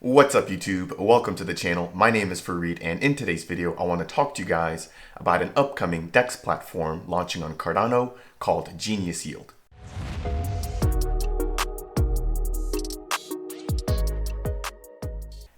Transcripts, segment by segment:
What's up YouTube? Welcome to the channel. My name is Fareed, and in today's video I want to talk to you guys about an upcoming DEX platform launching on Cardano called Genius Yield.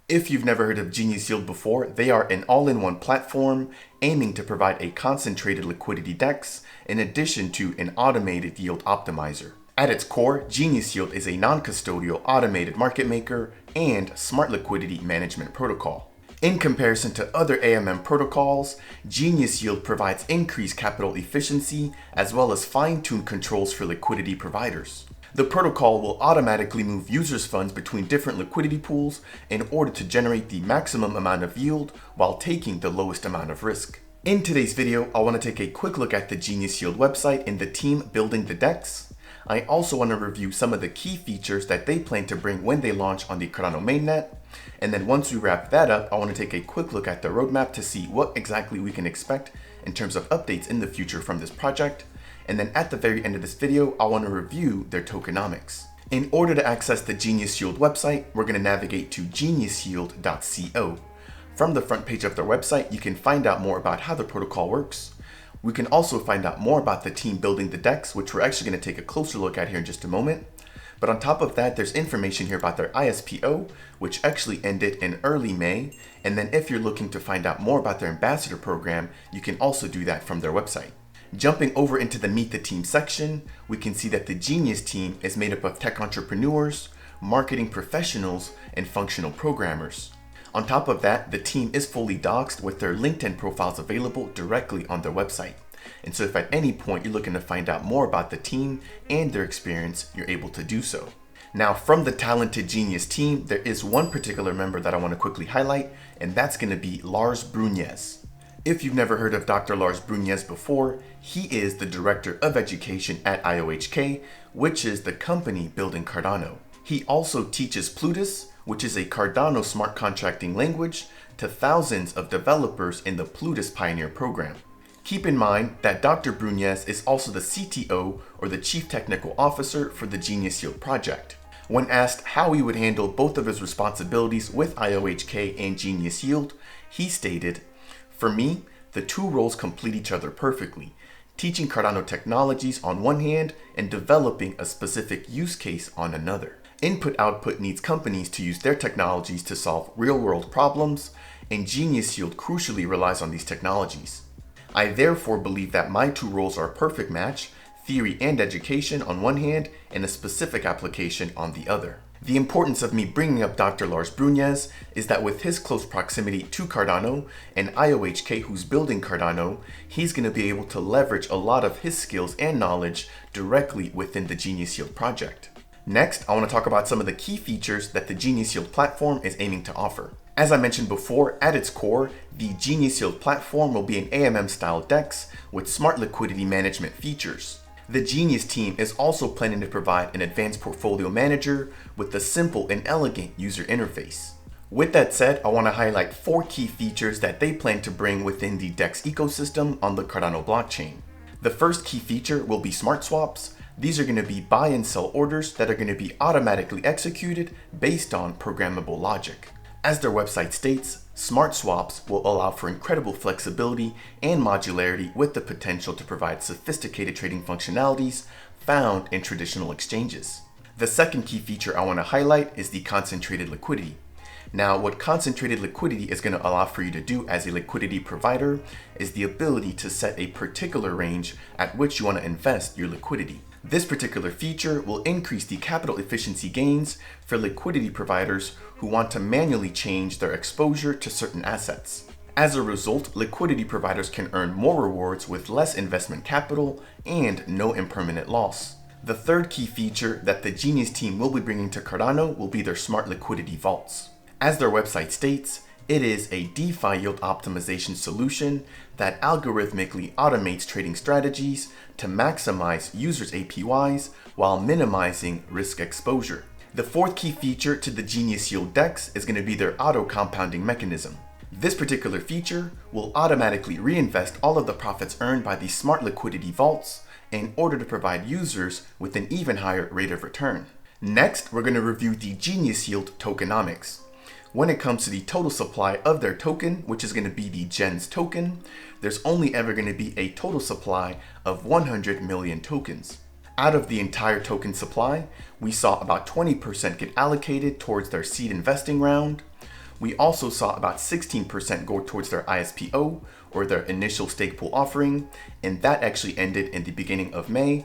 If you've never heard of Genius Yield before, they are an all-in-one platform aiming to provide a concentrated liquidity DEX in addition to an automated yield optimizer. At its core, Genius Yield is a non-custodial automated market maker and smart liquidity management protocol. In comparison to other AMM protocols, Genius Yield provides increased capital efficiency as well as fine-tuned controls for liquidity providers. The protocol will automatically move users' funds between different liquidity pools in order to generate the maximum amount of yield while taking the lowest amount of risk. In today's video, I want to take a quick look at the Genius Yield website and the team building the DEX. I also want to review some of the key features that they plan to bring when they launch on the Cardano mainnet. And then once we wrap that up, I want to take a quick look at the roadmap to see what exactly we can expect in terms of updates in the future from this project. And then at the very end of this video, I want to review their tokenomics. In order to access the Genius Yield website, we're going to navigate to geniusyield.co. From the front page of their website, you can find out more about how the protocol works. We can also find out more about the team building the DEX, which we're actually going to take a closer look at here in just a moment. But on top of that, there's information here about their ISPO, which actually ended in early May. And then if you're looking to find out more about their ambassador program, you can also do that from their website. Jumping over into the Meet the Team section, we can see that the Genius team is made up of tech entrepreneurs, marketing professionals, and functional programmers. On top of that, the team is fully doxed with their LinkedIn profiles available directly on their website. And so if at any point you're looking to find out more about the team and their experience, you're able to do so. Now, from the talented Genius team, there is one particular member that I want to quickly highlight, and that's going to be Lars Brunjes. If you've never heard of Dr. Lars Brunjes before, he is the Director of Education at IOHK, which is the company building Cardano. He also teaches Plutus, which is a Cardano smart contracting language, to thousands of developers in the Plutus Pioneer program. Keep in mind that Dr. Brunjes is also the CTO, or the Chief Technical Officer, for the Genius Yield project. When asked how he would handle both of his responsibilities with IOHK and Genius Yield, he stated, "For me, the two roles complete each other perfectly, teaching Cardano technologies on one hand and developing a specific use case on another. Input-output needs companies to use their technologies to solve real-world problems, and Genius Yield crucially relies on these technologies. I therefore believe that my two roles are a perfect match, theory and education on one hand, and a specific application on the other." The importance of me bringing up Dr. Lars Brunjes is that with his close proximity to Cardano and IOHK who's building Cardano, he's going to be able to leverage a lot of his skills and knowledge directly within the Genius Yield project. Next, I want to talk about some of the key features that the Genius Yield platform is aiming to offer. As I mentioned before, at its core, the Genius Yield platform will be an AMM-style DEX with smart liquidity management features. The Genius team is also planning to provide an advanced portfolio manager with a simple and elegant user interface. With that said, I want to highlight 4 key features that they plan to bring within the DEX ecosystem on the Cardano blockchain. The first key feature will be smart swaps. These are going to be buy and sell orders that are going to be automatically executed based on programmable logic. As their website states, smart swaps will allow for incredible flexibility and modularity with the potential to provide sophisticated trading functionalities found in traditional exchanges. The second key feature I want to highlight is the concentrated liquidity. Now, what concentrated liquidity is going to allow for you to do as a liquidity provider is the ability to set a particular range at which you want to invest your liquidity. This particular feature will increase the capital efficiency gains for liquidity providers who want to manually change their exposure to certain assets. As a result, liquidity providers can earn more rewards with less investment capital and no impermanent loss. The third key feature that the Genius team will be bringing to Cardano will be their smart liquidity vaults. As their website states, it is a DeFi yield optimization solution that algorithmically automates trading strategies to maximize users' APYs while minimizing risk exposure. The fourth key feature to the Genius Yield DEX is going to be their auto compounding mechanism. This particular feature will automatically reinvest all of the profits earned by these smart liquidity vaults in order to provide users with an even higher rate of return. Next, we're going to review the Genius Yield tokenomics. When it comes to the total supply of their token, which is going to be the GENS token, there's only ever going to be a total supply of 100 million tokens. Out of the entire token supply, we saw about 20% get allocated towards their seed investing round. We also saw about 16% go towards their ISPO, or their initial stake pool offering, and that actually ended in the beginning of May.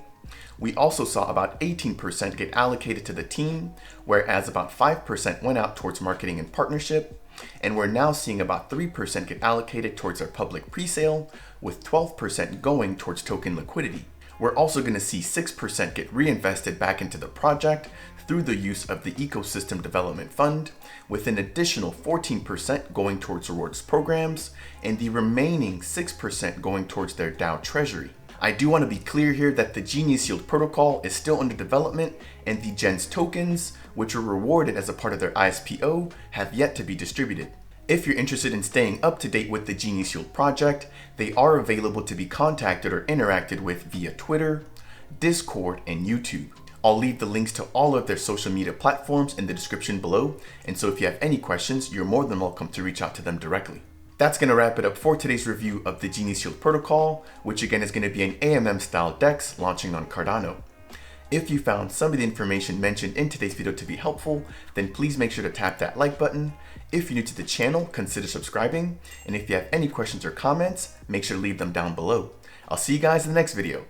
We also saw about 18% get allocated to the team, whereas about 5% went out towards marketing and partnership, and we're now seeing about 3% get allocated towards our public presale, with 12% going towards token liquidity. We're also going to see 6% get reinvested back into the project through the use of the Ecosystem Development Fund, with an additional 14% going towards rewards programs, and the remaining 6% going towards their DAO treasury. I do want to be clear here that the Genius Yield protocol is still under development, and the GENS tokens, which were rewarded as a part of their ISPO, have yet to be distributed. If you're interested in staying up to date with the Genius Yield project, they are available to be contacted or interacted with via Twitter, Discord, and YouTube. I'll leave the links to all of their social media platforms in the description below, and so if you have any questions, you're more than welcome to reach out to them directly. That's going to wrap it up for today's review of the Genius Yield protocol, which again is going to be an AMM style DEX launching on Cardano. If you found some of the information mentioned in today's video to be helpful, then please make sure to tap that like button. If you're new to the channel, consider subscribing, and if you have any questions or comments, make sure to leave them down below. I'll see you guys in the next video.